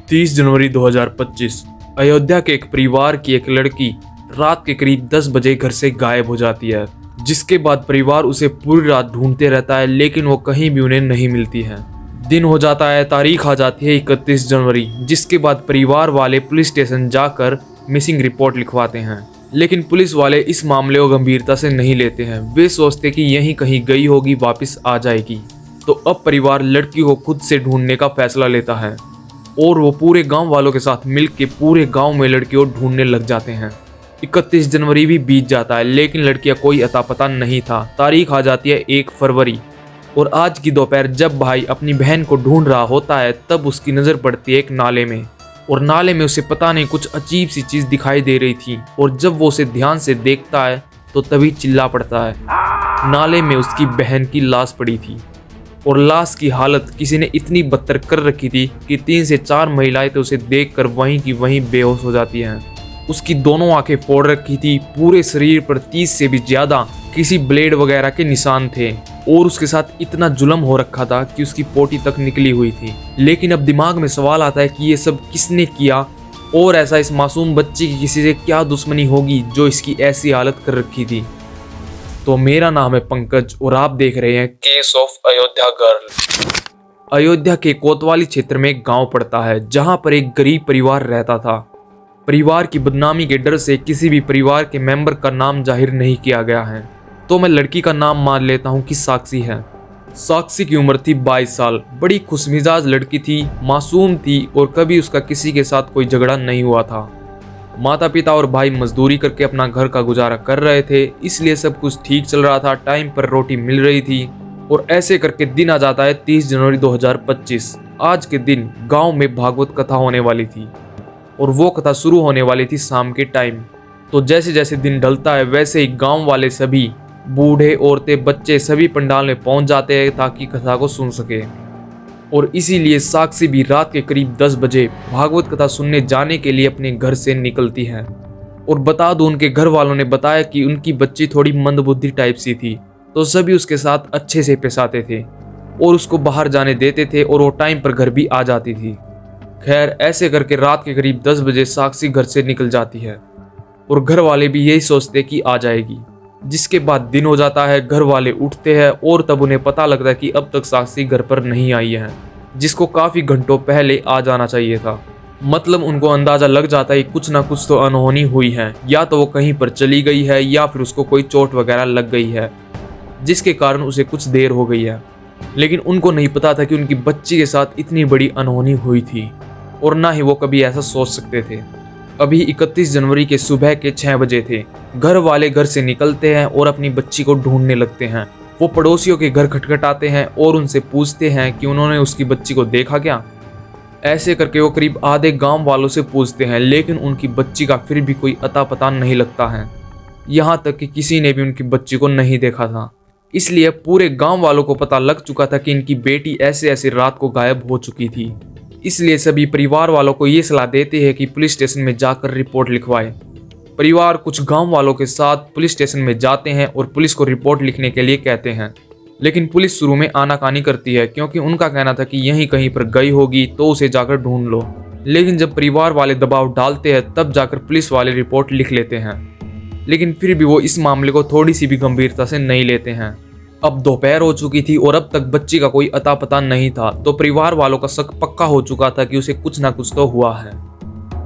30 जनवरी 2025 अयोध्या के एक परिवार की एक लड़की रात के करीब 10 बजे घर से गायब हो जाती है, जिसके बाद परिवार उसे पूरी रात ढूंढते रहता है, लेकिन वो कहीं भी उन्हें नहीं मिलती है। दिन हो जाता है, तारीख आ जाती है 31 जनवरी, जिसके बाद परिवार वाले पुलिस स्टेशन जाकर मिसिंग रिपोर्ट लिखवाते हैं। लेकिन पुलिस वाले इस मामले को गंभीरता से नहीं लेते हैं। वे सोचते कि यहीं कहीं गई होगी, वापस आ जाएगी। तो अब परिवार लड़की को खुद से ढूंढने का फैसला लेता है और वो पूरे गांव वालों के साथ मिलकर पूरे गांव में लड़की को ढूंढने लग जाते हैं। 31 जनवरी भी बीत जाता है, लेकिन लड़की का कोई अता पता नहीं था। तारीख आ जाती है 1 फरवरी और आज की दोपहर जब भाई अपनी बहन को ढूंढ रहा होता है, तब उसकी नज़र पड़ती है एक नाले में, और नाले में उसे पता नहीं कुछ अजीब सी चीज़ दिखाई दे रही थी। और जब वो उसे ध्यान से देखता है तो तभी चिल्ला पड़ता है। नाले में उसकी बहन की लाश पड़ी थी और लाश की हालत किसी ने इतनी बदतर कर रखी थी कि 3 से 4 महिलाएं तो उसे देखकर वहीं की वहीं बेहोश हो जाती हैं। उसकी दोनों आंखें फोड़ रखी थी, पूरे शरीर पर 30 से भी ज्यादा किसी ब्लेड वगैरह के निशान थे और उसके साथ इतना जुल्म हो रखा था कि उसकी पोटी तक निकली हुई थी। लेकिन अब दिमाग में सवाल आता है कि ये सब किसने किया और ऐसा इस मासूम बच्ची की किसी से क्या दुश्मनी होगी जो इसकी ऐसी हालत कर रखी थी। तो मेरा नाम है पंकज और आप देख रहे हैं case of Ayodhya girl. Ayodhya के कोतवाली क्षेत्र में एक गांव पड़ता है, जहां पर एक गरीब परिवार रहता था। परिवार की बदनामी के डर से किसी भी परिवार के मेंबर का नाम जाहिर नहीं किया गया है, तो मैं लड़की का नाम मान लेता हूं कि साक्षी है। साक्षी की उम्र थी 22 साल। बड़ी खुशमिजाज लड़की थी, मासूम थी और कभी उसका किसी के साथ कोई झगड़ा नहीं हुआ था। माता पिता और भाई मजदूरी करके अपना घर का गुजारा कर रहे थे, इसलिए सब कुछ ठीक चल रहा था। टाइम पर रोटी मिल रही थी और ऐसे करके दिन आ जाता है 30 जनवरी 2025। आज के दिन गांव में भागवत कथा होने वाली थी और वो कथा शुरू होने वाली थी शाम के टाइम। तो जैसे जैसे दिन ढलता है वैसे ही गांव वाले सभी बूढ़े, औरतें, बच्चे सभी पंडाल में पहुंच जाते हैं ताकि कथा को सुन सके। और इसीलिए साक्षी भी रात के करीब 10 बजे भागवत कथा सुनने जाने के लिए अपने घर से निकलती है। और बता दूं, उनके घर वालों ने बताया कि उनकी बच्ची थोड़ी मंदबुद्धि टाइप सी थी, तो सभी उसके साथ अच्छे से पेश आते थे और उसको बाहर जाने देते थे और वो टाइम पर घर भी आ जाती थी। खैर, ऐसे करके रात के करीब 10 बजे साक्षी घर से निकल जाती है और घर वाले भी यही सोचते कि आ जाएगी। जिसके बाद दिन हो जाता है, घर वाले उठते हैं और तब उन्हें पता लगता है कि अब तक साक्षी घर पर नहीं आई है, जिसको काफी घंटों पहले आ जाना चाहिए था। मतलब उनको अंदाजा लग जाता है कि कुछ ना कुछ तो अनहोनी हुई है, या तो वो कहीं पर चली गई है या फिर उसको कोई चोट वगैरह लग गई है, जिसके कारण उसे कुछ देर हो गई है। लेकिन उनको नहीं पता था कि उनकी बच्ची के साथ इतनी बड़ी अनहोनी हुई थी और ना ही वो कभी ऐसा सोच सकते थे। अभी 31 जनवरी के सुबह के 6 बजे थे। घर वाले घर से निकलते हैं और अपनी बच्ची को ढूंढने लगते हैं। वो पड़ोसियों के घर खटखटाते हैं और उनसे पूछते हैं कि उन्होंने उसकी बच्ची को देखा क्या। ऐसे करके वो करीब आधे गांव वालों से पूछते हैं, लेकिन उनकी बच्ची का फिर भी कोई अता पता नहीं लगता है। यहाँ तक कि किसी ने भी उनकी बच्ची को नहीं देखा था। इसलिए पूरे गाँव वालों को पता लग चुका था कि इनकी बेटी ऐसे ऐसे रात को गायब हो चुकी थी। इसलिए सभी परिवार वालों को ये सलाह देते हैं कि पुलिस स्टेशन में जाकर रिपोर्ट लिखवाएं। परिवार कुछ गांव वालों के साथ पुलिस स्टेशन में जाते हैं और पुलिस को रिपोर्ट लिखने के लिए कहते हैं। लेकिन पुलिस शुरू में आनाकानी करती है, क्योंकि उनका कहना था कि यहीं कहीं पर गई होगी तो उसे जाकर ढूंढ लो। लेकिन जब परिवार वाले दबाव डालते हैं तब जाकर पुलिस वाले रिपोर्ट लिख लेते हैं। लेकिन फिर भी वो इस मामले को थोड़ी सी भी गंभीरता से नहीं लेते हैं। अब दोपहर हो चुकी थी और अब तक बच्ची का कोई अता पता नहीं था, तो परिवार वालों का शक पक्का हो चुका था कि उसे कुछ ना कुछ तो हुआ है।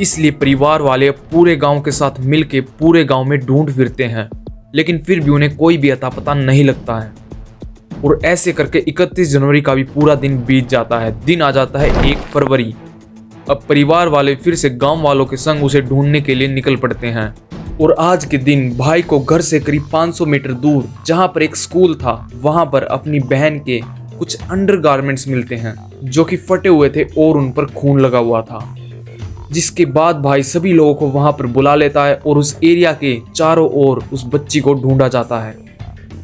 इसलिए परिवार वाले पूरे गांव के साथ मिलके पूरे गांव में ढूंढ फिरते हैं, लेकिन फिर भी उन्हें कोई भी अता पता नहीं लगता है। और ऐसे करके 31 जनवरी का भी पूरा दिन बीत जाता है। दिन आ जाता है 1 फरवरी। अब परिवार वाले फिर से गांव वालों के संग उसे ढूंढने के लिए निकल पड़ते हैं। और आज के दिन भाई को घर से करीब 500 मीटर दूर, जहां पर एक स्कूल था, वहां पर अपनी बहन के कुछ अंडरगारमेंट्स मिलते हैं जो कि फटे हुए थे और उन पर खून लगा हुआ था। जिसके बाद भाई सभी लोगों को वहां पर बुला लेता है और उस एरिया के चारों ओर उस बच्ची को ढूंढा जाता है।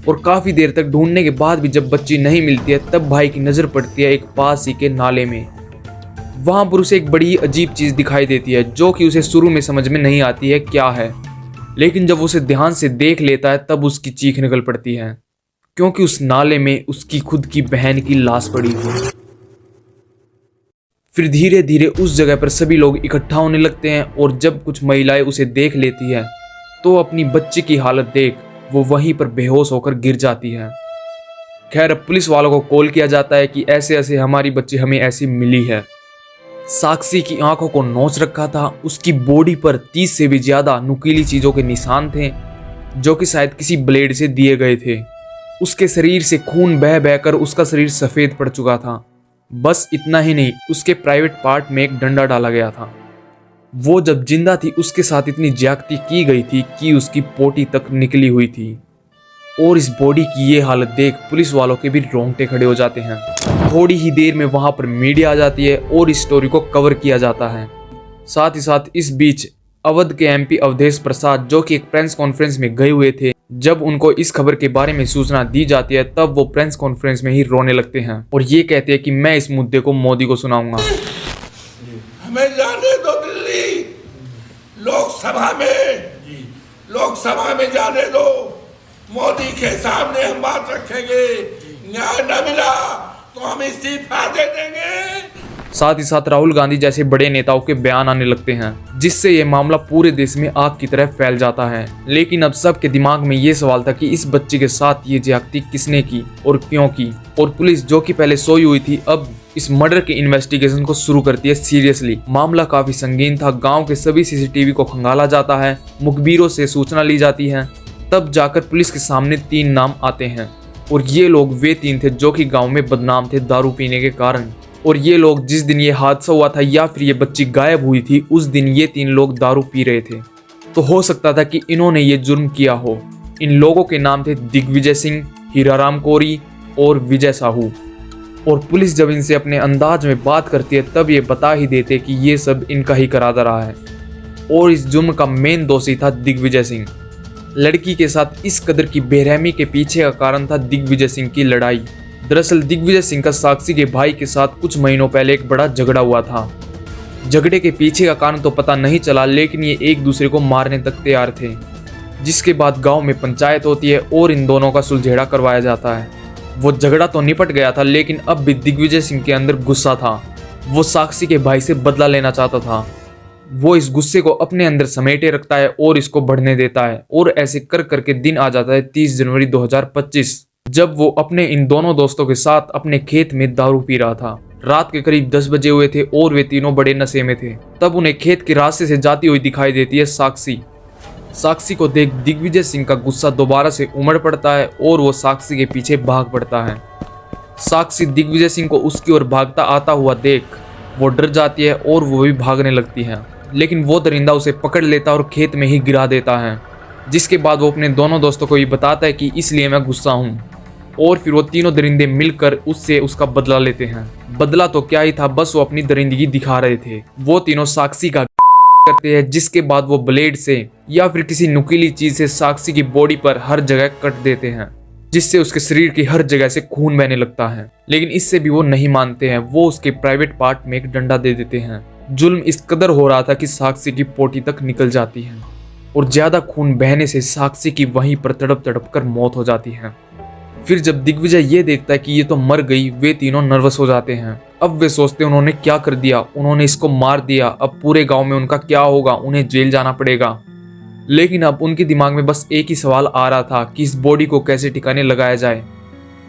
और काफी देर तक ढूंढने के बाद भी जब बच्ची नहीं मिलती है, तब भाई की नजर पड़ती है एक पास ही के नाले में। वहां पर उसे एक बड़ी अजीब चीज दिखाई देती है जो कि उसे शुरू में समझ में नहीं आती है क्या है। लेकिन जब उसे ध्यान से देख लेता है तब उसकी चीख निकल पड़ती है, क्योंकि उस नाले में उसकी खुद की बहन की लाश पड़ी थी। फिर धीरे धीरे उस जगह पर सभी लोग इकट्ठा होने लगते हैं और जब कुछ महिलाएं उसे देख लेती है तो अपनी बच्ची की हालत देख वो वहीं पर बेहोश होकर गिर जाती है। खैर अब पुलिस वालों को कॉल किया जाता है कि ऐसे ऐसे हमारी बच्ची हमें ऐसी मिली है। साक्षी की आंखों को नोच रखा था, उसकी बॉडी पर 30 से भी ज्यादा नुकीली चीजों के निशान थे जो कि शायद किसी ब्लेड से दिए गए थे। उसके शरीर से खून बह बहकर उसका शरीर सफेद पड़ चुका था। बस इतना ही नहीं, उसके प्राइवेट पार्ट में एक डंडा डाला गया था। वो जब जिंदा थी उसके साथ इतनी ज्यादती की गई थी कि उसकी पोटी तक निकली हुई थी। और इस बॉडी की ये हालत देख पुलिस वालों के भी रोंगटे खड़े हो जाते हैं। थोड़ी ही देर में वहां पर मीडिया आ जाती है और इस स्टोरी को कवर किया जाता है। साथ ही साथ इस बीच अवध के एमपी अवधेश प्रसाद जो कि एक प्रेस कॉन्फ्रेंस में गए हुए थे, जब उनको इस खबर के बारे में सूचना दी जाती है तब वो प्रेस कॉन्फ्रेंस में ही रोने लगते हैं और ये कहते हैं कि मैं इस मुद्दे को मोदी को सुनाऊंगा। हमें जाने दो दिल्ली, लोकसभा में जाने दो, मोदी के सामने हम बात रखेंगे। न्याय न मिला तो हम इस्तीफा दे देंगे। साथ ही साथ राहुल गांधी जैसे बड़े नेताओं के बयान आने लगते हैं जिससे ये मामला पूरे देश में आग की तरह फैल जाता है। लेकिन अब सबके दिमाग में ये सवाल था कि इस बच्ची के साथ ये ज्यादती किसने की और क्यों की। और पुलिस जो कि पहले सोई हुई थी अब इस मर्डर के इन्वेस्टिगेशन को शुरू करती है सीरियसली। मामला काफी संगीन था। गाँव के सभी सीसीटीवी को खंगाला जाता है, मुखबिरों से सूचना ली जाती है। तब जाकर पुलिस के सामने 3 नाम आते हैं और ये लोग वे 3 थे जो कि गाँव में बदनाम थे दारू पीने के कारण। और ये लोग जिस दिन ये हादसा हुआ था या फिर ये बच्ची गायब हुई थी उस दिन ये 3 लोग दारू पी रहे थे। तो हो सकता था कि इन्होंने ये जुर्म किया हो। इन लोगों के नाम थे दिग्विजय सिंह, हीराराम कोरी और विजय साहू। और पुलिस जब इनसे अपने अंदाज में बात करती है तब ये बता ही देते कि ये सब इनका ही करादा रहा है। और इस जुर्म का मेन दोषी था दिग्विजय सिंह। लड़की के साथ इस कदर की बेरहमी के पीछे का कारण था दिग्विजय सिंह की लड़ाई। दरअसल दिग्विजय सिंह का साक्षी के भाई के साथ कुछ महीनों पहले एक बड़ा झगड़ा हुआ था। झगड़े के पीछे का कारण तो पता नहीं चला लेकिन ये एक दूसरे को मारने तक तैयार थे, जिसके बाद गांव में पंचायत होती है और इन दोनों का सुलझेड़ा करवाया जाता है। वो झगड़ा तो निपट गया था लेकिन अब भी दिग्विजय सिंह के अंदर गुस्सा था। वो साक्षी के भाई से बदला लेना चाहता था। वो इस गुस्से को अपने अंदर समेटे रखता है और इसको बढ़ने देता है और ऐसे कर करके दिन आ जाता है 30 जनवरी 2025, जब वो अपने इन दोनों दोस्तों के साथ अपने खेत में दारू पी रहा था। रात के करीब 10 बजे हुए थे और वे तीनों बड़े नशे में थे। तब उन्हें खेत के रास्ते से जाती हुई दिखाई देती है साक्षी। साक्षी को देख दिग्विजय सिंह का गुस्सा दोबारा से उमड़ पड़ता है और वो साक्षी के पीछे भाग पड़ता है। साक्षी दिग्विजय सिंह को उसकी ओर भागता आता हुआ देख वो डर जाती है और वो भी भागने लगती है, लेकिन वो दरिंदा उसे पकड़ लेता और खेत में ही गिरा देता है। जिसके बाद वो अपने दोनों दोस्तों को ये बताता है कि इसलिए मैं गुस्सा हूँ। और फिर वो तीनों दरिंदे मिलकर उससे उसका बदला लेते हैं। बदला तो क्या ही था, बस वो अपनी दरिंदगी दिखा रहे थे। वो तीनों साक्षी का करते हैं, जिसके बाद वो ब्लेड से या फिर किसी नुकीली चीज से साक्षी की बॉडी पर हर जगह कट देते हैं, जिससे उसके शरीर की हर जगह से खून बहने लगता है। लेकिन इससे भी वो नहीं मानते हैं। वो उसके प्राइवेट पार्ट में एक डंडा दे देते हैं। जुल्म इस कदर हो रहा था कि साक्षी की पोटी तक निकल जाती है और ज्यादा खून बहने से साक्षी की वहीं पर तड़प तड़प कर मौत हो जाती है। फिर जब दिग्विजय ये देखता है कि ये तो मर गई, वे तीनों नर्वस हो जाते हैं। अब वे सोचते हैं उन्होंने क्या कर दिया, उन्होंने इसको मार दिया, अब पूरे गांव में उनका क्या होगा, उन्हें जेल जाना पड़ेगा। लेकिन अब उनके दिमाग में बस एक ही सवाल आ रहा था कि इस बॉडी को कैसे ठिकाने लगाया जाए।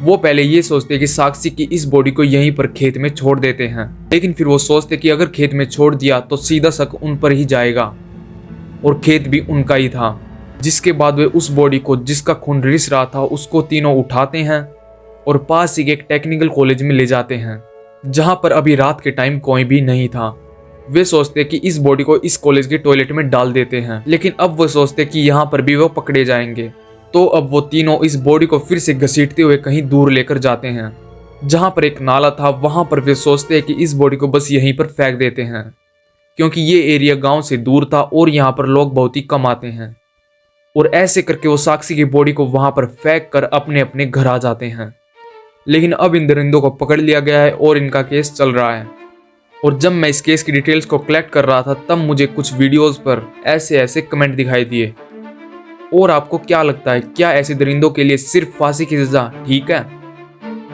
वो पहले ये सोचते कि साक्षी की इस बॉडी को यहीं पर खेत में छोड़ देते हैं, लेकिन फिर वो सोचते कि अगर खेत में छोड़ दिया तो सीधा शक उन पर ही जाएगा और खेत भी उनका ही था। जिसके बाद वे उस बॉडी को जिसका खून रिस रहा था उसको तीनों उठाते हैं और पास ही एक टेक्निकल कॉलेज में ले जाते हैं, जहां पर अभी रात के टाइम कोई भी नहीं था। वे सोचते कि इस बॉडी को इस कॉलेज के टॉयलेट में डाल देते हैं, लेकिन अब वो सोचते कि यहाँ पर भी वो पकड़े जाएंगे। तो अब वो तीनों इस बॉडी को फिर से घसीटते हुए कहीं दूर लेकर जाते हैं, जहां पर एक नाला था। वहां पर वे सोचते हैं कि इस बॉडी को बस यहीं पर फेंक देते हैं, क्योंकि ये एरिया गांव से दूर था और यहाँ पर लोग बहुत ही कम आते हैं। और ऐसे करके वो साक्षी की बॉडी को वहां पर फेंक कर अपने अपने घर आ जाते हैं। लेकिन अब इन दरिंदों को पकड़ लिया गया है और इनका केस चल रहा है। और जब मैं इस केस की डिटेल्स को कलेक्ट कर रहा था तब मुझे कुछ वीडियोस पर ऐसे कमेंट दिखाई दिए। और आपको क्या लगता है, क्या ऐसे दरिंदों के लिए सिर्फ फांसी की सजा ठीक है?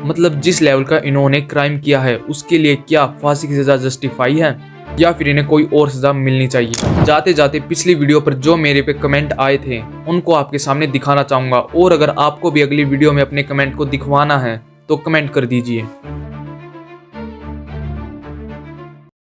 मतलब जिस लेवल का इन्होंने क्राइम किया है उसके लिए क्या फांसी की सजा जस्टिफाई है या फिर इन्हें कोई और सजा मिलनी चाहिए। जाते जाते पिछली वीडियो पर जो मेरे पे कमेंट आए थे उनको आपके सामने दिखाना चाहूंगा, और अगर आपको भी अगली वीडियो में अपने कमेंट को दिखवाना है तो कमेंट कर दीजिए।